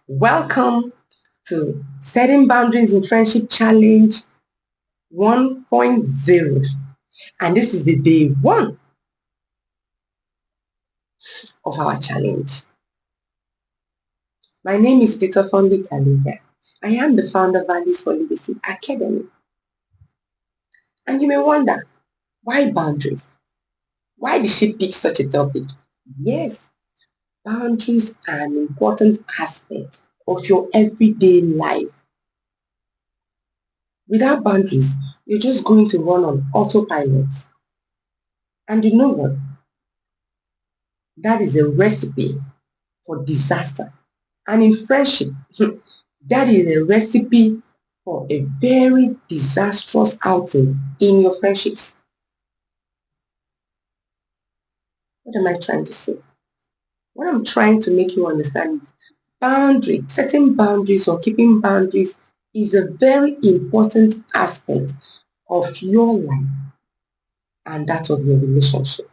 Welcome to Setting Boundaries in Friendship Challenge 1.0. And this is the day one of our challenge. My name is Luke-Aliga. I am the founder of Values for Legacy Academy. And you may wonder, why boundaries? Why did she pick such a topic? Yes, boundaries are an important aspect of your everyday life. Without boundaries, you're just going to run on autopilot. And you know what? That is a recipe for disaster. And in friendship, that is a recipe for a very disastrous outing in your friendships. What am I trying to say? What I'm trying to make you understand is setting boundaries or keeping boundaries is a very important aspect of your life and that of your relationship.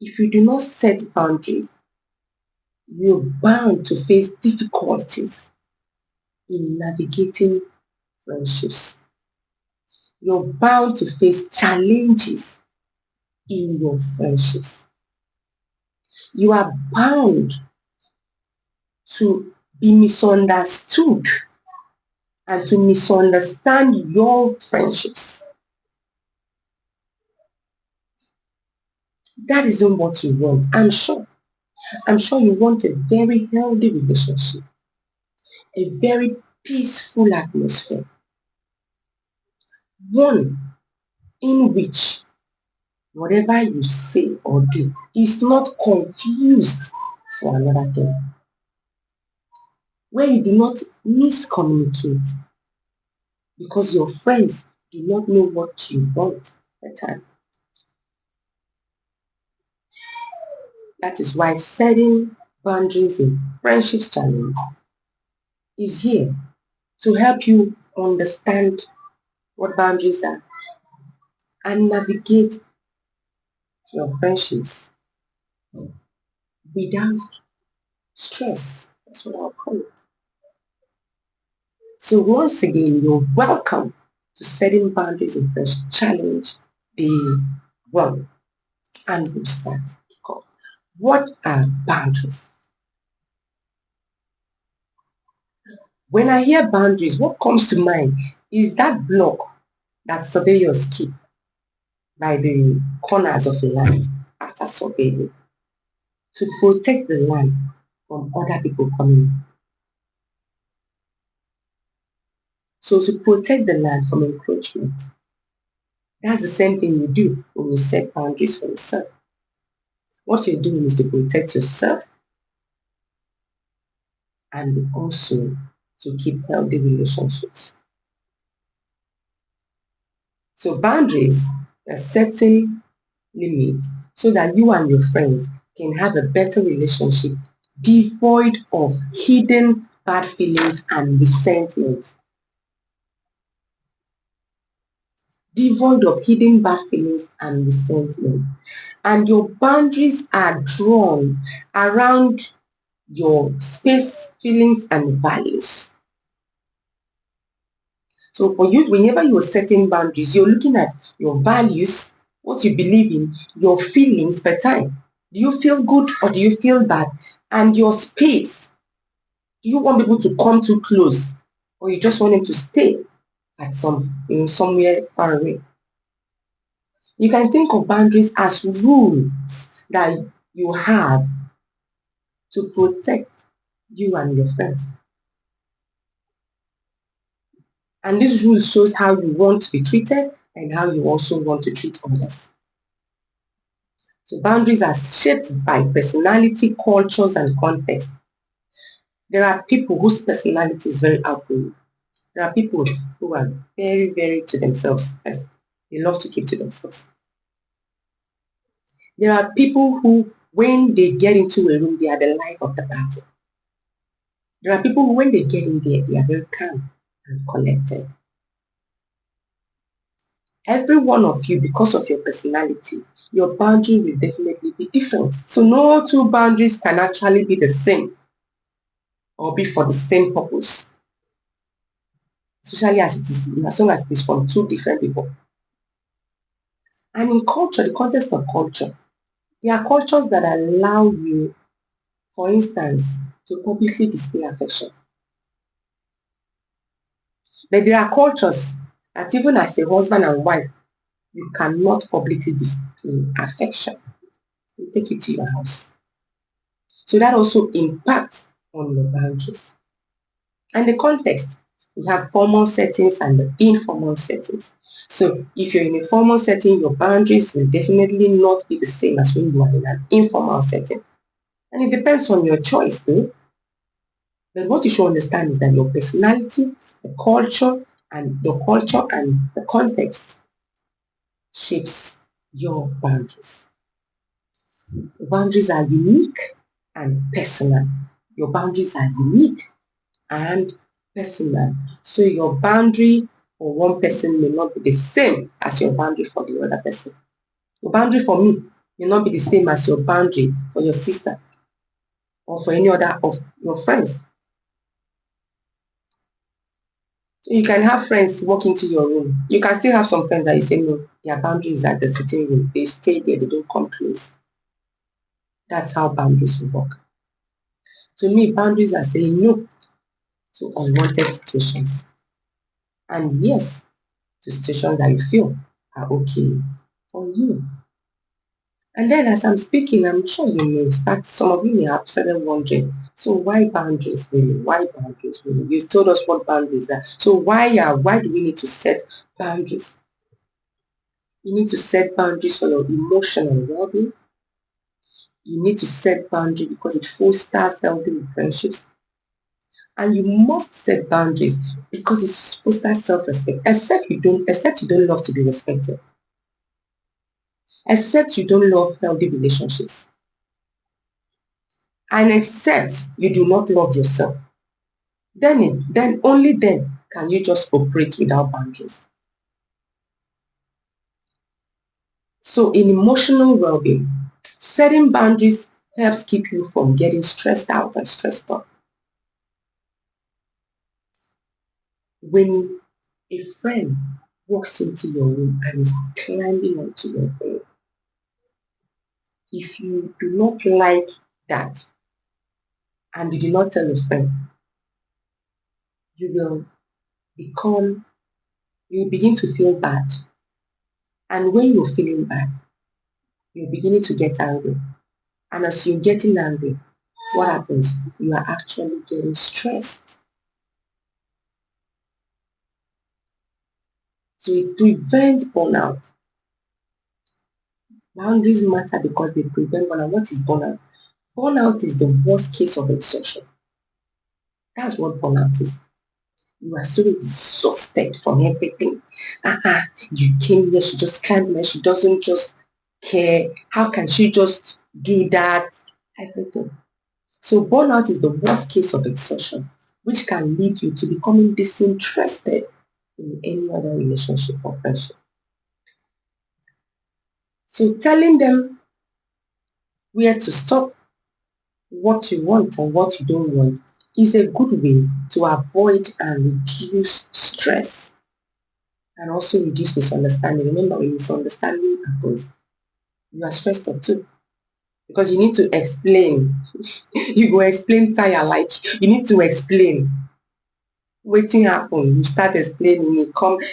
If you do not set boundaries, you're bound to face difficulties in navigating friendships. You're bound to face challenges in your friendships. You are bound to be misunderstood and to misunderstand your friendships. That isn't what you want, I'm sure. I'm sure you want a very healthy relationship, a very peaceful atmosphere, one in which whatever you say or do is not confused for another thing, where you do not miscommunicate because your friends do not know what you want at the time. That is why setting boundaries in Friendships Challenge is here to help you understand what boundaries are and navigate your friendships without stress. That's what I'll call it. So once again, you're welcome to Setting Boundaries in Friendship Challenge Day 1. And we'll start. What are boundaries? When I hear boundaries, what comes to mind is that block that surveyors keep by the corners of a land after surveying to protect the land from other people coming in. So to protect the land from encroachment, that's the same thing you do when you set boundaries for yourself. What you're doing is to protect yourself and also to keep healthy relationships. So boundaries are setting limits so that you and your friends can have a better relationship devoid of hidden bad feelings and resentments. Devoid of hidden bad feelings and resentment. And your boundaries are drawn around your space, feelings, and values. So for you, whenever you're setting boundaries, you're looking at your values, what you believe in, your feelings per time. Do you feel good or do you feel bad? And your space. Do you want people to come too close or you just want them to stay at somewhere far away? You can think of boundaries as rules that you have to protect you and your friends. And this rule shows how you want to be treated and how you also want to treat others. So boundaries are shaped by personality, cultures, and context. There are people whose personality is very outgoing. There are people who are very, very to themselves. They love to keep to themselves. There are people who, when they get into a room, they are the life of the party. There are people who, when they get in there, they are very calm and collected. Every one of you, because of your personality, your boundary will definitely be different. So no two boundaries can actually be the same. or be for the same purpose, especially as long as it is from two different people. And in culture, the context of culture, there are cultures that allow you, for instance, to publicly display affection. But there are cultures that even as a husband and wife, you cannot publicly display affection. You take it to your house. So that also impacts on your boundaries. And the context, we have formal settings and the informal settings. So if you're in a formal setting, your boundaries will definitely not be the same as when you are in an informal setting. And it depends on your choice though. But what you should understand is that your personality, the culture, and the context shapes your boundaries. Your boundaries are unique and personal. Your boundaries are unique and personal. So your boundary for one person may not be the same as your boundary for the other person. Your boundary for me may not be the same as your boundary for your sister or for any other of your friends. So you can have friends walk into your room. You can still have some friends that you say, no, their boundary is at the sitting room. They stay there, they don't come close. That's how boundaries will work. To me, boundaries are saying no to unwanted situations. And yes, to situations that you feel are okay for you. And then as I'm speaking, I'm sure some of you may have started wondering, so why boundaries really? Why boundaries really? You told us what boundaries are. So why do we need to set boundaries? You need to set boundaries for your emotional well-being. You need to set boundaries because it fosters healthy friendships. And you must set boundaries because it fosters self-respect. Except you don't love to be respected. Except you don't love healthy relationships. And except you do not love yourself. Then only then can you just operate without boundaries. So in emotional well-being, setting boundaries helps keep you from getting stressed out and stressed up. When a friend walks into your room and is climbing onto your bed, if you do not like that and you do not tell a friend, you will begin to feel bad. And when you're feeling bad, you're beginning to get angry. And as you're getting angry, what happens? You are actually getting stressed. So it prevents burnout. Boundaries matter because they prevent burnout. What is burnout? Burnout is the worst case of exhaustion. That's what burnout is. You are so exhausted from everything. You came here, she just climbed there, she doesn't just care. How can she just do that? Everything. So burnout is the worst case of exhaustion, which can lead you to becoming disinterested in any other relationship or friendship. So telling them where to stop, what you want and what you don't want is a good way to avoid and reduce stress and also reduce misunderstanding. Remember, when misunderstanding happens, you are stressed out too because you need to explain. You go explain tire like you need to explain. Wetin happen? You start explaining.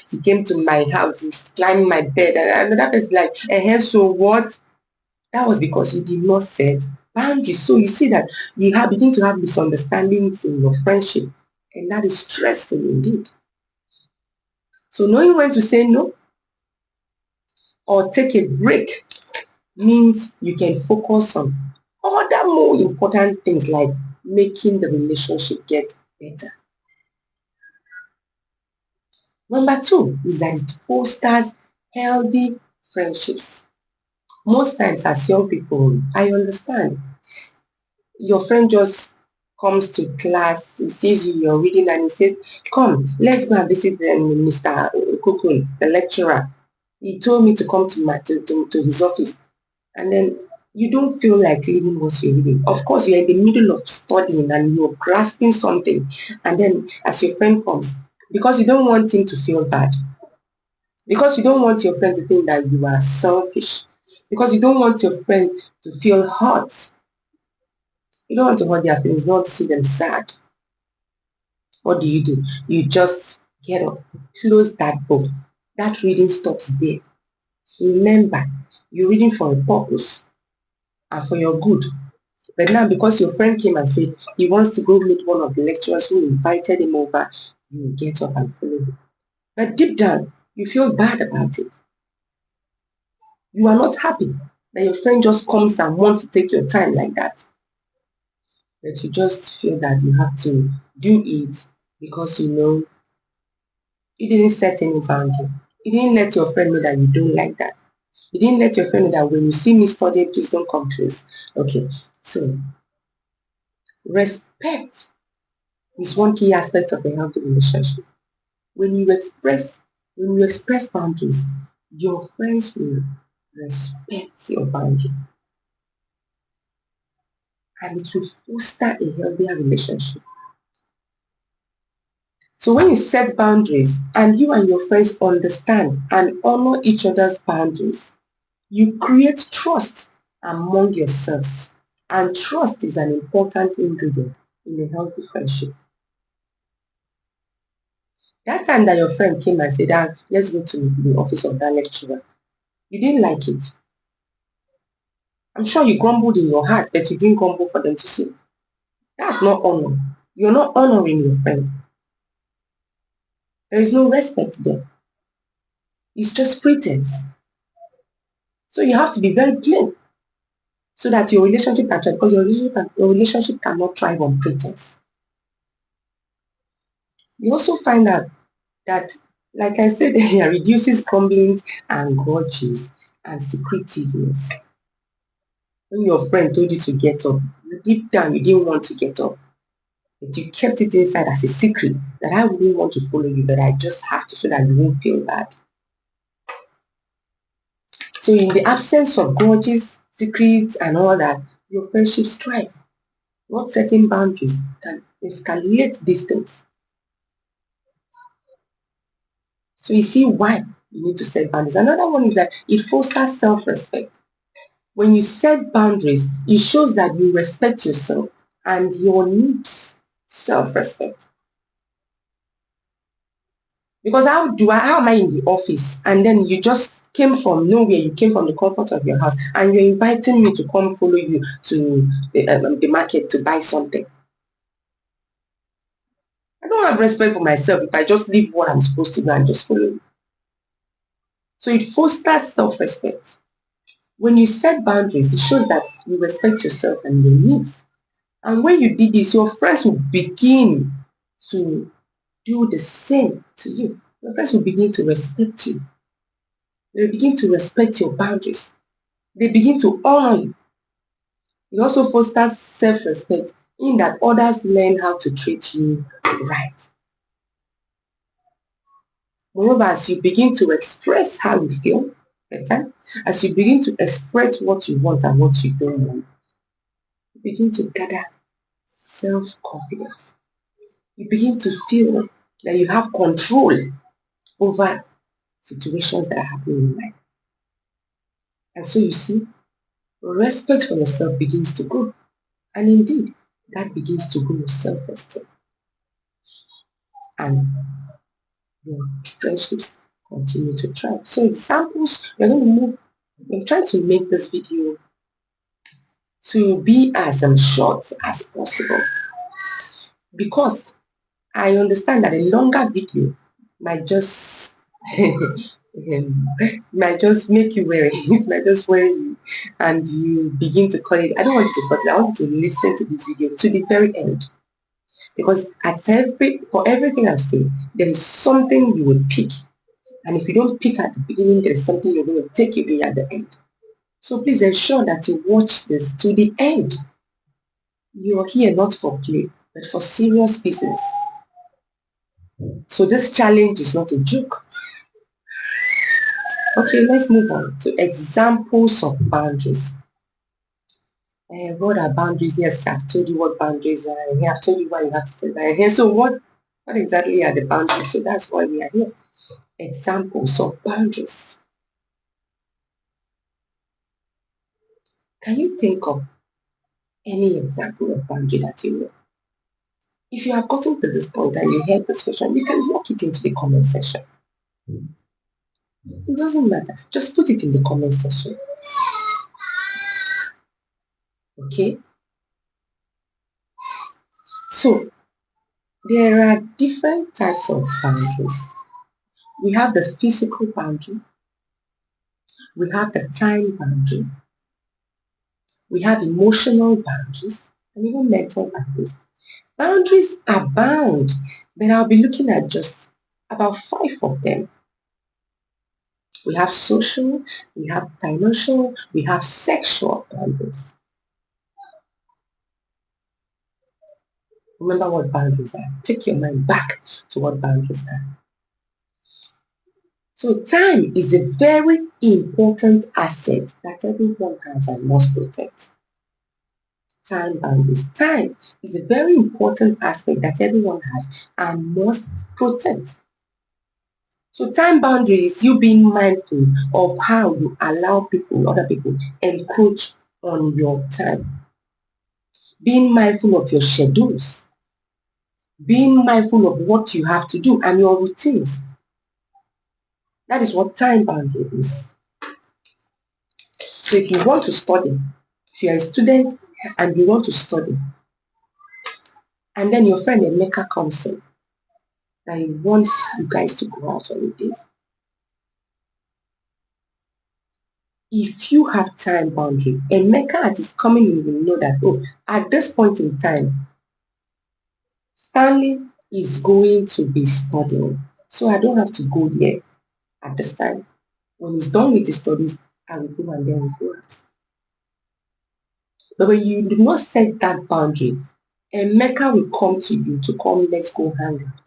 He came to my house, he's climbing my bed, and another person like, so what? That was because you did not set boundaries. So you see that you begin to have misunderstandings in your friendship, and that is stressful indeed. So knowing when to say no or take a break means you can focus on other more important things like making the relationship get better. Number 2 is that it fosters healthy friendships. Most times as young people, I understand your friend just comes to class, he sees you're reading and he says, come, let's go and visit Mr. Kukun, the lecturer. He told me to come to his office. And then you don't feel like reading what you're reading. Of course, you're in the middle of studying and you're grasping something, and then as your friend comes, because you don't want him to feel bad, because you don't want your friend to think that you are selfish, because you don't want your friend to feel hurt. You don't want to hurt their feelings, you don't want to see them sad. What do? You just get up, close that book. That reading stops there. Remember, you're reading for a purpose and for your good. But now, because your friend came and said he wants to go meet one of the lecturers who invited him over, you get up and follow him. But deep down, you feel bad about it. You are not happy that your friend just comes and wants to take your time like that. But you just feel that you have to do it because you know you didn't set any boundary. You didn't let your friend know that you don't like that. You didn't let your friend know that when you see me studying, please don't come close. Okay, so respect is one key aspect of a healthy relationship. When you express boundaries, your friends will respect your boundary, and it will foster a healthier relationship. So when you set boundaries and you and your friends understand and honor each other's boundaries, you create trust among yourselves. And trust is an important ingredient in a healthy friendship. That time that your friend came and said, let's go to the office of that lecturer, you didn't like it. I'm sure you grumbled in your heart, but you didn't grumble for them to see. That's not honor. You're not honoring your friend. There is no respect there. It's just pretense. So you have to be very plain so that your relationship can thrive, because your relationship cannot thrive on pretense. You also find out that, like I said earlier, reduces grumblings and grudges and secretiveness. When your friend told you to get up, deep down you didn't want to get up, but you kept it inside as a secret that I wouldn't want to follow you, but I just have to so that you won't feel bad. So in the absence of grudges, secrets, and all that, your friendships thrive. Not setting boundaries can escalate distance. So you see why you need to set boundaries. Another one is that it fosters self-respect. When you set boundaries, it shows that you respect yourself and your needs. Self-respect. Because how am I in the office and then you just came from nowhere, you came from the comfort of your house and you're inviting me to come follow you to the market to buy something? I don't have respect for myself if I just leave what I'm supposed to do and just follow you. So it fosters self-respect. When you set boundaries, it shows that you respect yourself and your needs. And when you did this, your friends will begin to do the same to you. Your friends will begin to respect you. They begin to respect your boundaries. They begin to honor you. It also fosters self-respect in that others learn how to treat you right. Moreover, as you begin to express how you feel better, as you begin to express what you want and what you don't want, you begin to gather self-confidence. You begin to feel that you have control over situations that are happening in life. And so you see, respect for yourself begins to grow. And indeed, that begins to grow self-esteem. And your friendships continue to thrive. So examples, we're going to move, I'm trying to make this video to be as short as possible, because I understand that a longer video might just might just make you weary. It might just worry you and you begin to call it. I don't want you to cut it. I want you to listen to this video to the very end, because for everything I say, there is something you will pick, and if you don't pick at the beginning, there is something you're going to take away at the end. So please ensure that you watch this to the end. You are here not for play, but for serious business. So this challenge is not a joke. Okay, let's move on to examples of boundaries. What are boundaries? Yes, I've told you what boundaries are. I've told you why you have to set that here. So what exactly are the boundaries? So that's why we are here. Examples of boundaries. Can you think of any example of boundary that you know? If you have gotten to this point and you heard this question, you can lock it into the comment section. It doesn't matter. Just put it in the comment section. Okay? So, there are different types of boundaries. We have the physical boundary. We have the time boundary. We have emotional boundaries and even mental boundaries. Boundaries abound, but I'll be looking at just about 5 of them. We have social, we have financial, we have sexual boundaries. Remember what boundaries are. Take your mind back to what boundaries are. So time is a very important asset that everyone has and must protect. Time boundaries. Time is a very important aspect that everyone has and must protect. So time boundaries, you being mindful of how you allow people, other people, encroach on your time. Being mindful of your schedules. Being mindful of what you have to do and your routines. That is what time boundary is. So if you want to study, if you're a student and you want to study, and then your friend Emeka comes in and he wants you guys to go out on a date, if you have time boundary, Emeka as is coming in will know that, oh, at this point in time, Stanley is going to be studying. So I don't have to go there at this time. When he's done with his studies, I will go and then we'll go out. But when you do not set that boundary, Emeka will come to you to come, let's go hang out.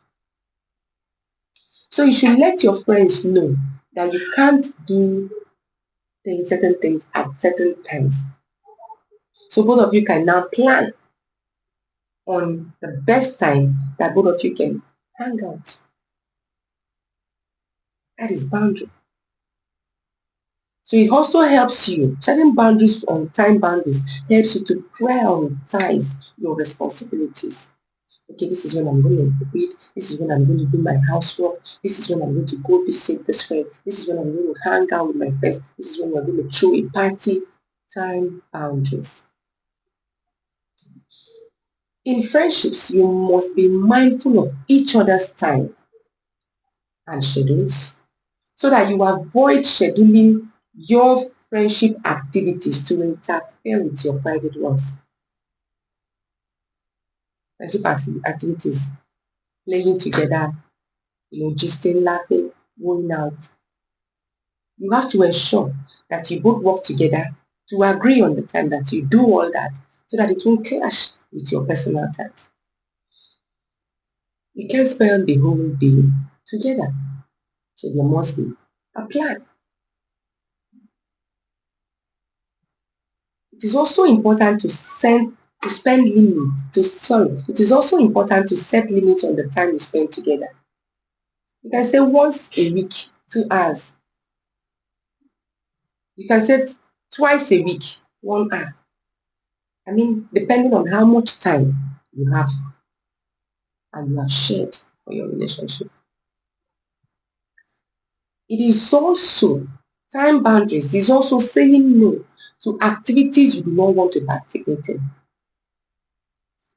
So you should let your friends know that you can't do certain things at certain times. So both of you can now plan on the best time that both of you can hang out. That is boundary. So it also helps you, setting boundaries on time boundaries helps you to prioritize your responsibilities. Okay, this is when I'm going to read, this is when I'm going to do my housework, this is when I'm going to go visit this friend, this is when I'm going to hang out with my friends, this is when we're going to throw a party. Time boundaries. In friendships, you must be mindful of each other's time and schedules so that you avoid scheduling your friendship activities to interfere with your private ones. Friendship activities, playing together, gisting, laughing, going out. You have to ensure that you both work together to agree on the time that you do all that so that it won't clash with your personal times. You can't spend the whole day together. So there must be a plan. It is also important to spend limits. It is also important to set limits on the time you spend together. You can say once a week, 2 hours. You can say twice a week, 1 hour. I mean, depending on how much time you have and you have shared for your relationship. It is also, time boundaries is also saying no to activities you do not want to participate in.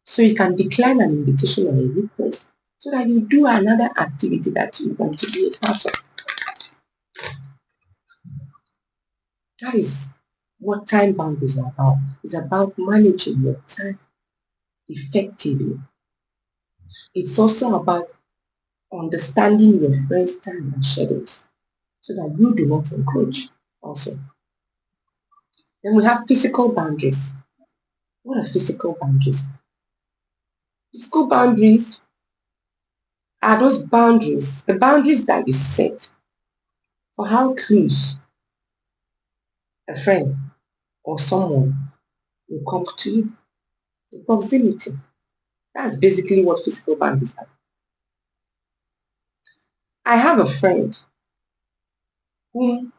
So you can decline an invitation or a request so that you do another activity that you want to be a part of. That is what time boundaries are about. It's about managing your time effectively. It's also about understanding your friends' time and schedules so that you do not encroach also. Then we have physical boundaries. What are physical boundaries? Physical boundaries are those boundaries, the boundaries that you set for how close a friend or someone will come to you. The proximity. That's basically what physical boundaries are. I have a friend whom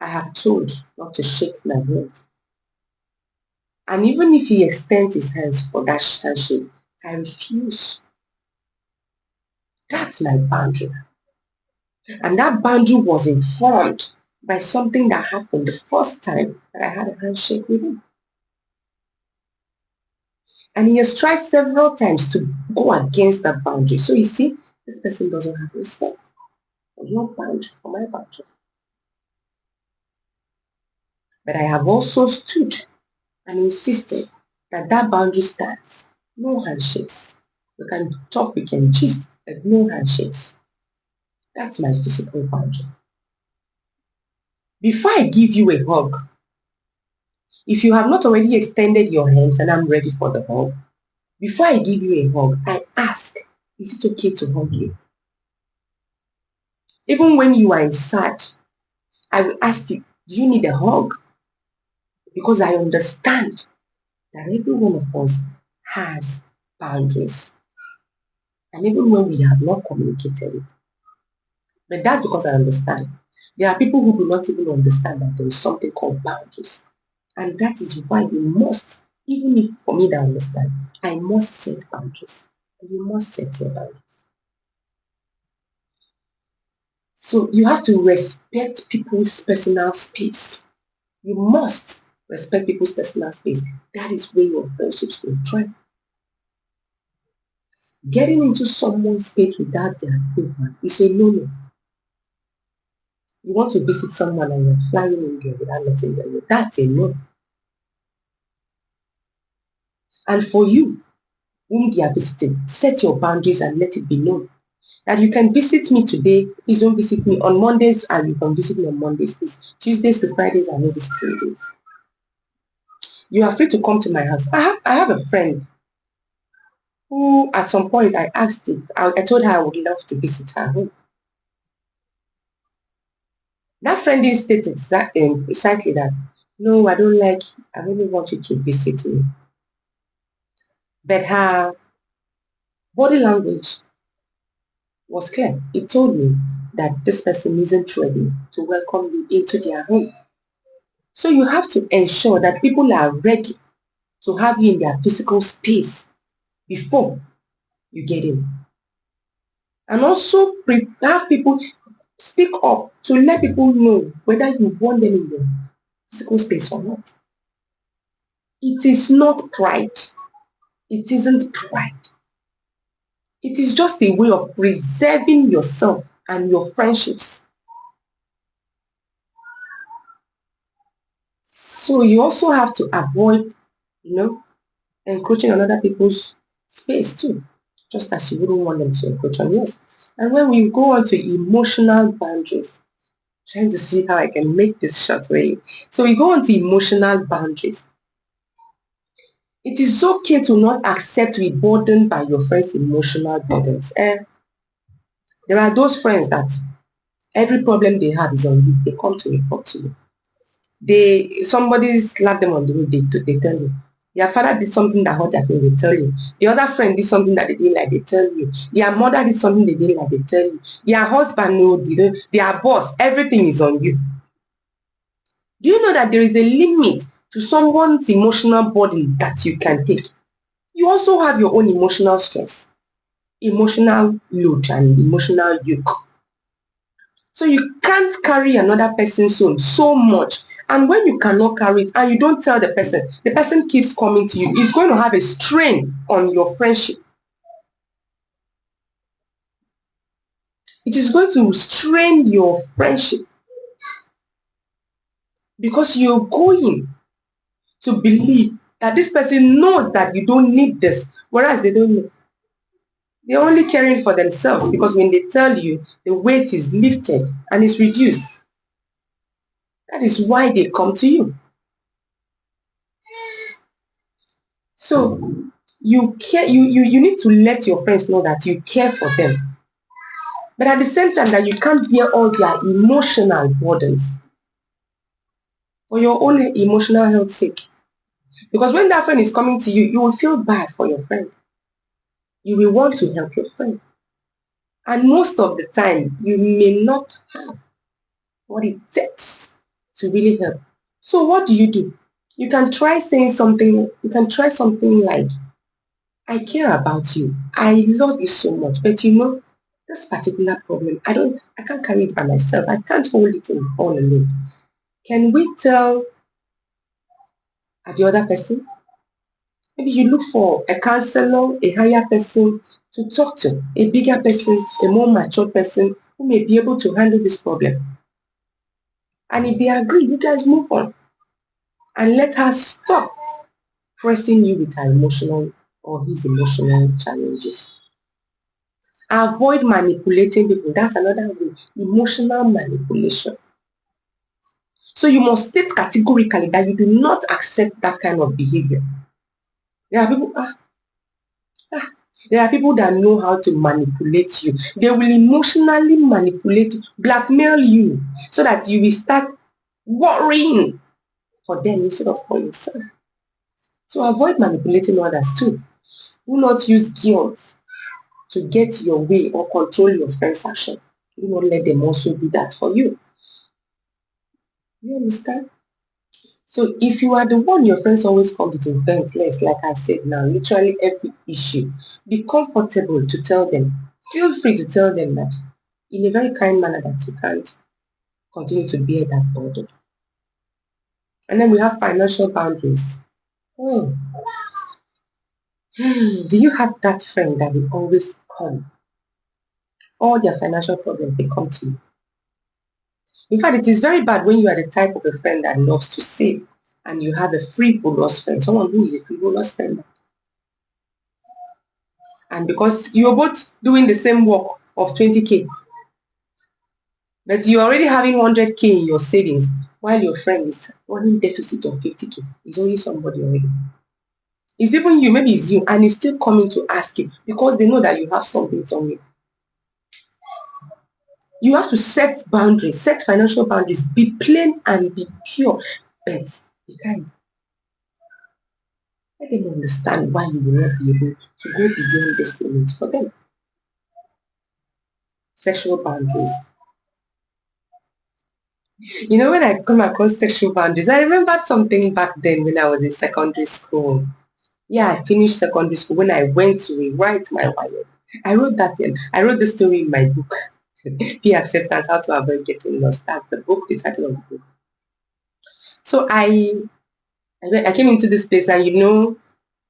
I have told not to shake my hands. And even if he extends his hands for that handshake, I refuse. That's my boundary. And that boundary was informed by something that happened the first time that I had a handshake with him. And he has tried several times to go against that boundary. So you see, this person doesn't have respect for your boundary, for my boundary. But I have also stood and insisted that that boundary stands. No handshakes. We can talk, we can gist, but no handshakes. That's my physical boundary. Before I give you a hug, if you have not already extended your hands and I'm ready for the hug, before I give you a hug, I ask, is it okay to hug you? Even when you are sad, I will ask you, do you need a hug? Because I understand that every one of us has boundaries. And even when we have not communicated it. But that's because I understand. There are people who do not even understand that there is something called boundaries. And that is why you must, even if for me that understand, I must set boundaries. You must set your boundaries. So you have to respect people's personal space. You must respect people's personal space. That is where your friendships will thrive. Getting into someone's space without their approval is a no-no. You want to visit someone and you're flying in there without letting them know. That's a no. And for you, whom they are visiting, set your boundaries and let it be known that you can visit me today. Please don't visit me on Mondays, and you can visit me on Mondays. Please, Tuesdays to Fridays are no visiting days. You are free to come to my house. I have a friend who, at some point, I asked him. I told her I would love to visit her home. That friend didn't state precisely that. No, I don't like. I really want you to visit me. But her body language was clear. It told me that this person isn't ready to welcome you into their home. So you have to ensure that people are ready to have you in their physical space before you get in. And also have people speak up to let people know whether you want them in your physical space or not. It is not pride. It isn't pride. It is just a way of preserving yourself and your friendships. So you also have to avoid, encroaching on other people's space too, just as you wouldn't want them to encroach on yours. And when we go on to emotional boundaries, trying to see how I can make this short really. So we go on to emotional boundaries. It is okay to not accept to be burdened by your friends' emotional burdens. There are those friends that every problem they have is on you. They come to report to you. Somebody slapped them on the road, they tell you. Their father did something that hurt their feelings, they tell you. The other friend did something that they didn't like, they tell you. Their mother did something they didn't like, they tell you. Their husband, no, their boss, everything is on you. Do you know that there is a limit to someone's emotional burden that you can take? You also have your own emotional stress, emotional load, and emotional yoke. So you can't carry another person's own so much. And when you cannot carry it and you don't tell the person keeps coming to you, it's going to have a strain on your friendship. It is going to strain your friendship because you're going to believe that this person knows that you don't need this, whereas they don't know. They're only caring for themselves because when they tell you, the weight is lifted and is reduced. That is why they come to you. So you care, you need to let your friends know that you care for them. But at the same time that you can't bear all their emotional burdens for your own emotional health's sake. Because when that friend is coming to you, you will feel bad for your friend. You will want to help your friend. And most of the time, you may not have what it takes to really help. So what do? You can try saying something, you can try something like, I care about you. I love you so much. But this particular problem, I can't carry it by myself. I can't hold it in all alone. Can we tell the other person? Maybe you look for a counselor, a higher person to talk to, a bigger person, a more mature person who may be able to handle this problem. And if they agree, you guys move on. And let her stop pressing you with her emotional or his emotional challenges. Avoid manipulating people. That's another way. Emotional manipulation. So you must state categorically that you do not accept that kind of behavior. There are people, there are people that know how to manipulate you. They will emotionally manipulate you, blackmail you, so that you will start worrying for them instead of for yourself. So avoid manipulating others too. Do not use guilt to get your way or control your friend's action. Do not let them also do that for you. You understand? So if you are the one your friends always come to vent, like I said now, literally every issue, be comfortable to tell them. Feel free to tell them that in a very kind manner that you can't continue to bear that burden. And then we have financial boundaries. Do you have that friend that will always come? All their financial problems, they come to you. In fact, it is very bad when you are the type of a friend that loves to save and you have a frivolous friend, someone who is a frivolous friend. And because you're both doing the same work of 20K, but you're already having 100K in your savings, while your friend is running deficit of 50K. It's only somebody already. It's even you, maybe it's you, and it's still coming to ask you because they know that you have something somewhere. You have to set boundaries, set financial boundaries, be plain and be pure, but be kind. Let them understand why you will not be able to go beyond this limit for them. Sexual boundaries. When I come across sexual boundaries, I remember something back then when I was in secondary school. Yeah, I finished secondary school when I went to rewrite my YF. I wrote that in. I wrote the story in my book, Peer Acceptance, How to Avoid Getting Lost. That's the book, the title of the book. So I came into this place and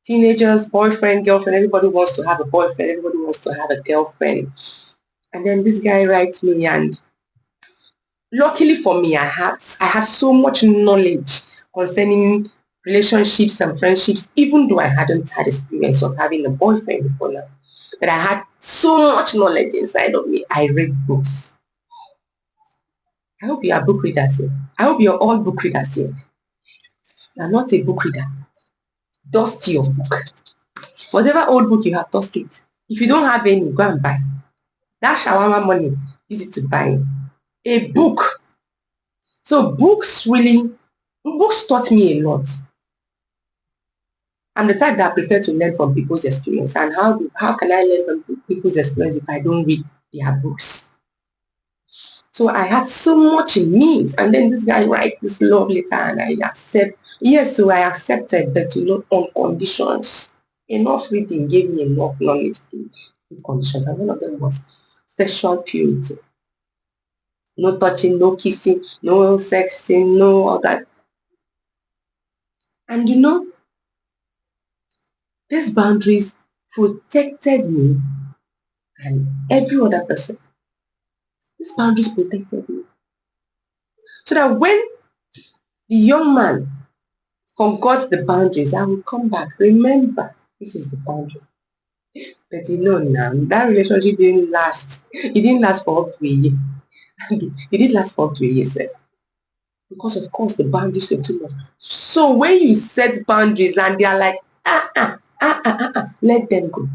teenagers, boyfriend, girlfriend, everybody wants to have a boyfriend, everybody wants to have a girlfriend. And then this guy writes me, and luckily for me, I have so much knowledge concerning relationships and friendships, even though I hadn't had experience of having a boyfriend before now. But I had so much knowledge inside of me. I read books. I hope you are book readers here. I hope you're all book readers here. You're not a book reader. Dust your book. Whatever old book you have, dust it. If you don't have any, go and buy. That shawarma money, use it to buy a book. So books taught me a lot. I'm the type that I prefer to learn from people's experience. And how can I learn from people's experience if I don't read their books? So I had so much in me. And then this guy writes this love letter and I accept. Yes, so I accepted, but on conditions. Enough reading gave me enough knowledge with conditions. And one of them was sexual purity. No touching, no kissing, no sexing, no all that. And these boundaries protected me and every other person. These boundaries protected me. So that when the young man forgot the boundaries, I will come back. Remember, this is the boundary. But now, that relationship didn't last. It didn't last for up to a year. It didn't last for up to a year, sir. Because of course the boundaries were too much. So when you set boundaries and they are like, let them go.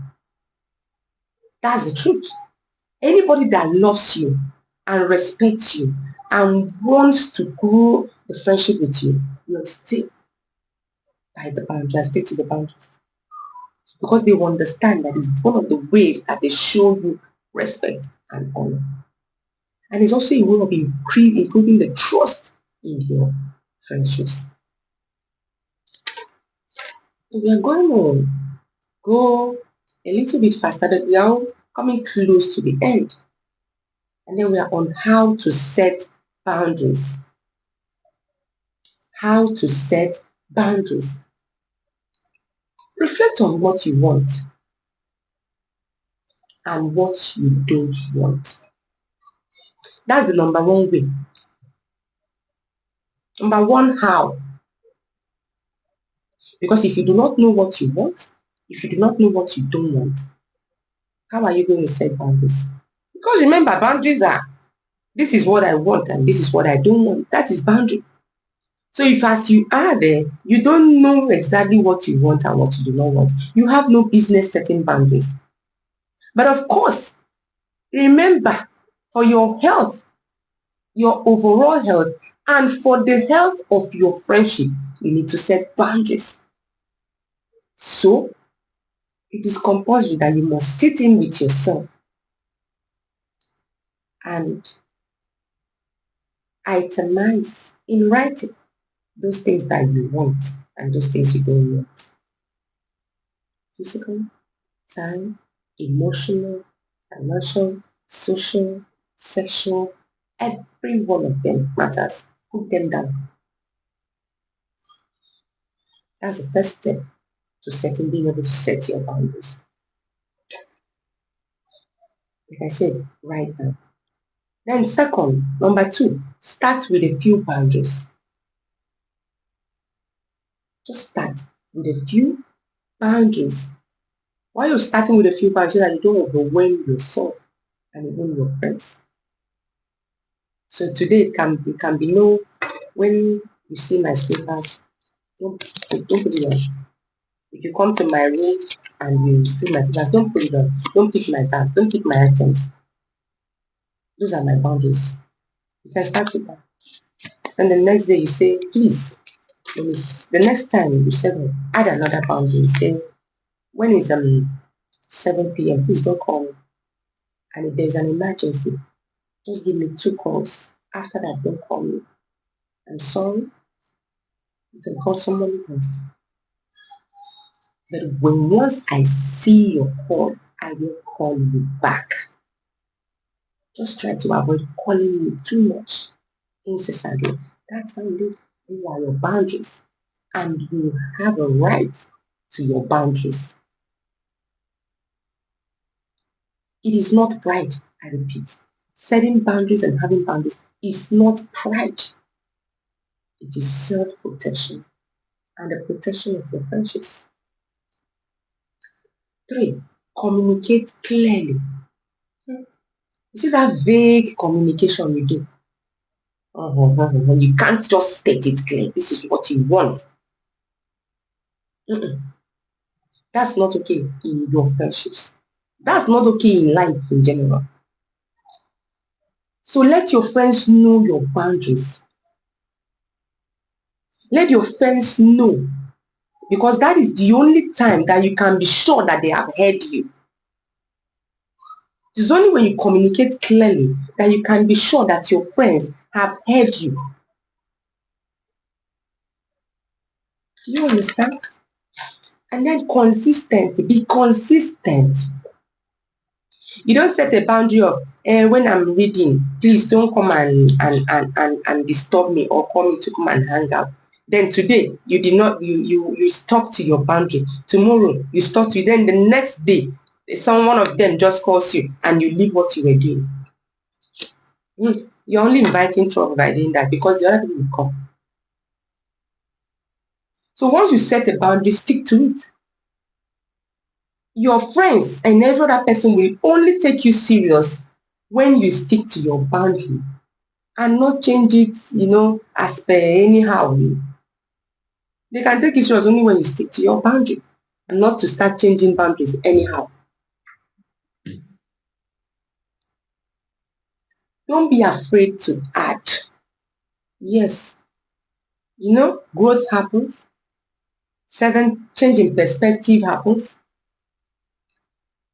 That's the truth. Anybody that loves you and respects you and wants to grow the friendship with you will stay. by the boundary and stick to the boundaries. Because they will understand that it's one of the ways that they show you respect and honor. And it's also a way of improving the trust in your friendships. We are going to go a little bit faster, but we are coming close to the end. And then we are on how to set boundaries. How to set boundaries. Reflect on what you want and what you don't want. That's the number one way. Number one, how? Because if you do not know what you want, if you do not know what you don't want, how are you going to set boundaries? Because remember, boundaries are, this is what I want and this is what I don't want. That is boundary. So if as you are there, you don't know exactly what you want and what you do not want, you have no business setting boundaries. But of course, remember, for your health, your overall health, and for the health of your friendship, you need to set boundaries. So, it is compulsory that you must sit in with yourself and itemize in writing those things that you want and those things you don't want. Physical, time, emotional, financial, social, sexual, every one of them matters. Put them down. That's the first step to being able to set your boundaries. Like I said, write down. Then second, number two, start with a few boundaries. Just start with a few boundaries. Why you're starting with a few boundaries, so that you don't overwhelm yourself and even your friends. So today it can be no, when you see my slippers, don't put it on. If you come to my room and you see my slippers, don't put it on. Don't pick my bags, don't pick my items. Those are my boundaries. You can start with that. And the next day you say, please, the next time you say, add another boundary. Say, when it's 7 p.m., please don't call me. And if there's an emergency, just give me 2 calls. After that, don't call me. I'm sorry. You can call someone else. But once I see your call, I will call you back. Just try to avoid calling me too much incessantly. That's how it is. These are your boundaries. And you have a right to your boundaries. It is not pride, I repeat. Setting boundaries and having boundaries is not pride. It is self-protection and the protection of your friendships. 3, communicate clearly. You see that vague communication you do? You can't just state it clear. This is what you want. That's not okay in your friendships. That's not okay in life in general. So let your friends know your boundaries. Let your friends know, because that is the only time that you can be sure that they have heard you. It is only when you communicate clearly that you can be sure that your friends have heard you. Do you understand? And then consistency. Be consistent. You don't set a boundary of, when I'm reading, please don't come and disturb me or call me to come and hang out. Then today, you did not, you stuck to your boundary. Tomorrow, you stuck to, then the next day, one of them just calls you and you leave what you were doing. You're only inviting trouble by doing that, because the other people will come. So once you set a boundary, stick to it. Your friends and every other person will only take you serious when you stick to your boundary and not change it, as per anyhow. They can take you serious only when you stick to your boundary and not to start changing boundaries anyhow. Don't be afraid to add. Yes, growth happens. Certain change in perspective happens.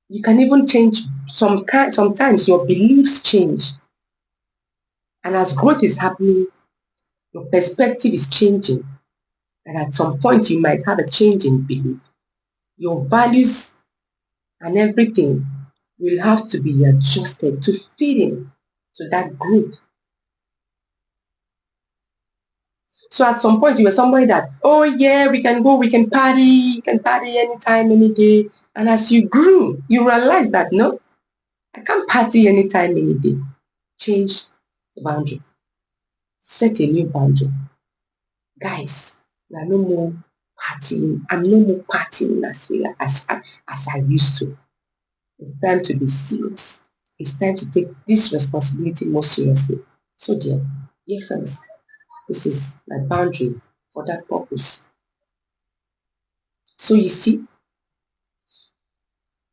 You can even change sometimes your beliefs change. And as growth is happening, your perspective is changing. And at some point, you might have a change in belief. Your values and everything will have to be adjusted to fit in to that group. So at some point, you were somebody that, oh yeah, we can go, we can party anytime, any day. And as you grew, you realized that, no, I can't party anytime, any day. Change the boundary. Set a new boundary. Guys, we are no more partying. I'm no more partying as I used to. It's time to be serious. It's time to take this responsibility more seriously. So dear friends, this is my boundary for that purpose. So you see,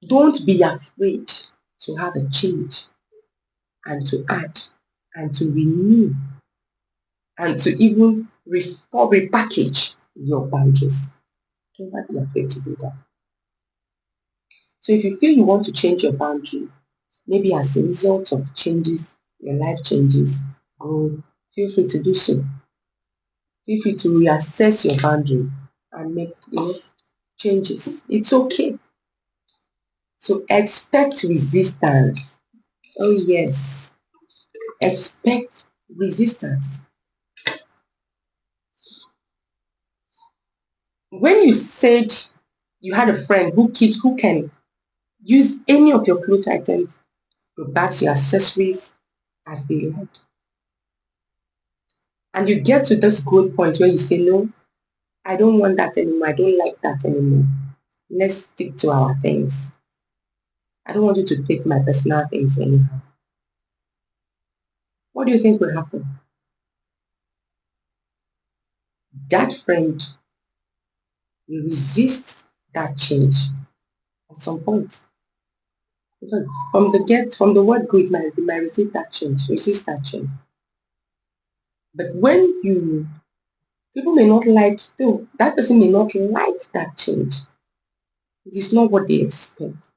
don't be afraid to have a change and to add and to renew and to even repackage your boundaries. Don't be afraid to do that. So if you feel you want to change your boundary, maybe as a result of changes, your life changes, growth, feel free to do so. Feel free to reassess your boundary and make changes. It's okay. So expect resistance. Oh yes, expect resistance. When you said you had a friend who can use any of your clothes items, your bags, your accessories as they like, and you get to this good point where you say, no, I don't want that anymore. I don't like that anymore. Let's stick to our things. I don't want you to take my personal things anyhow. What do you think will happen? That friend will resist that change at some point. From the word go, it might resist that change. But when people may not like, still, that person may not like that change. It is not what they expect.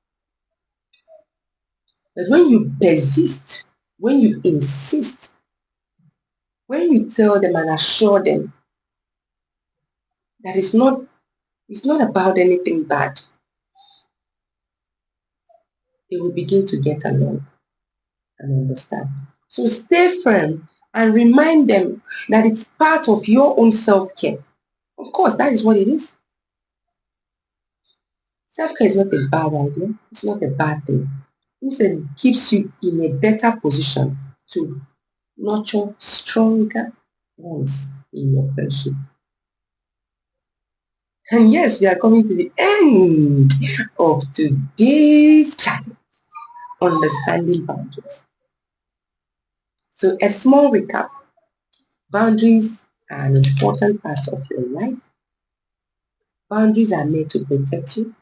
But when you persist, when you insist, when you tell them and assure them that it's not about anything bad, they will begin to get along and understand. So stay firm and remind them that it's part of your own self-care. Of course, that is what it is. Self-care is not a bad idea. It's not a bad thing. Instead, it keeps you in a better position to nurture stronger bonds in your friendship. And yes, we are coming to the end of today's challenge, understanding boundaries. So a small recap. Boundaries are an important part of your life. Boundaries are made to protect you,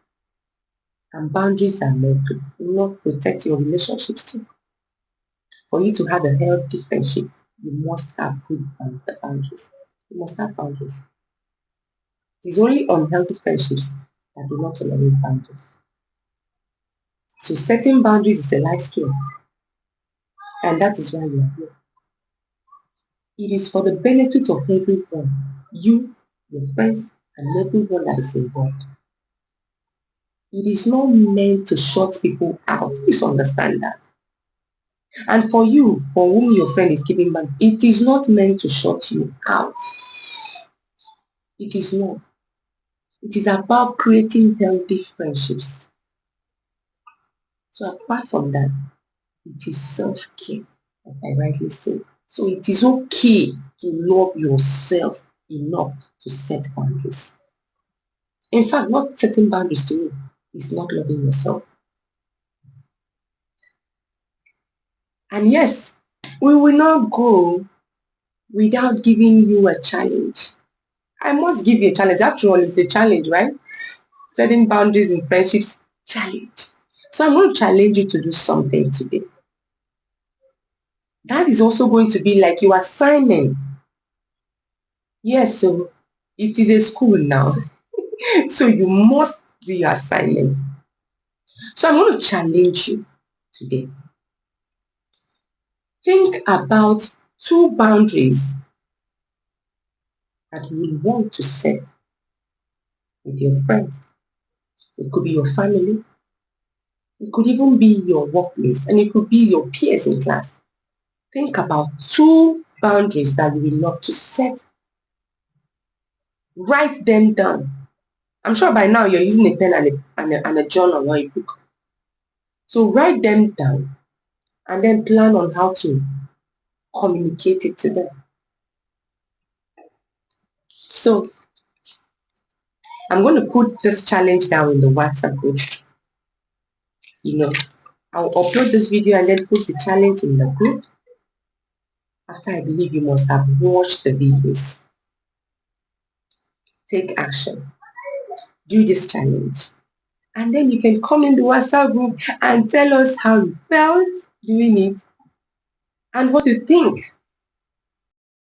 and boundaries are made to not protect your relationships too. For you to have a healthy friendship, you must have good boundaries. You must have boundaries. It is only unhealthy friendships that do not tolerate boundaries. So setting boundaries is a life skill, and that is why we are here. It is for the benefit of everyone, you, your friends, and everyone that is involved. It is not meant to shut people out. Please understand that. And for you, for whom your friend is giving back, it is not meant to shut you out. It is not. It is about creating healthy friendships. So apart from that, it is self-care, like I rightly said. So it is okay to love yourself enough to set boundaries. In fact, not setting boundaries to you is not loving yourself. And yes, we will not go without giving you a challenge. I must give you a challenge. After all, it's a challenge, right? Setting boundaries in friendships, challenge. So I'm going to challenge you to do something today. That is also going to be like your assignment. Yes, so it is a school now. So you must do your assignments. So I'm going to challenge you today. Think about 2 boundaries that you will want to set with your friends. It could be your family. It could even be your workplace, and it could be your peers in class. Think about 2 boundaries that you will love to set. Write them down. I'm sure by now you're using a pen and a journal or a book. So write them down and then plan on how to communicate it to them. So I'm going to put this challenge down in the WhatsApp group. I'll upload this video and then put the challenge in the group. After, I believe you must have watched the videos. Take action. Do this challenge. And then you can come in the WhatsApp group and tell us how you felt doing it and what you think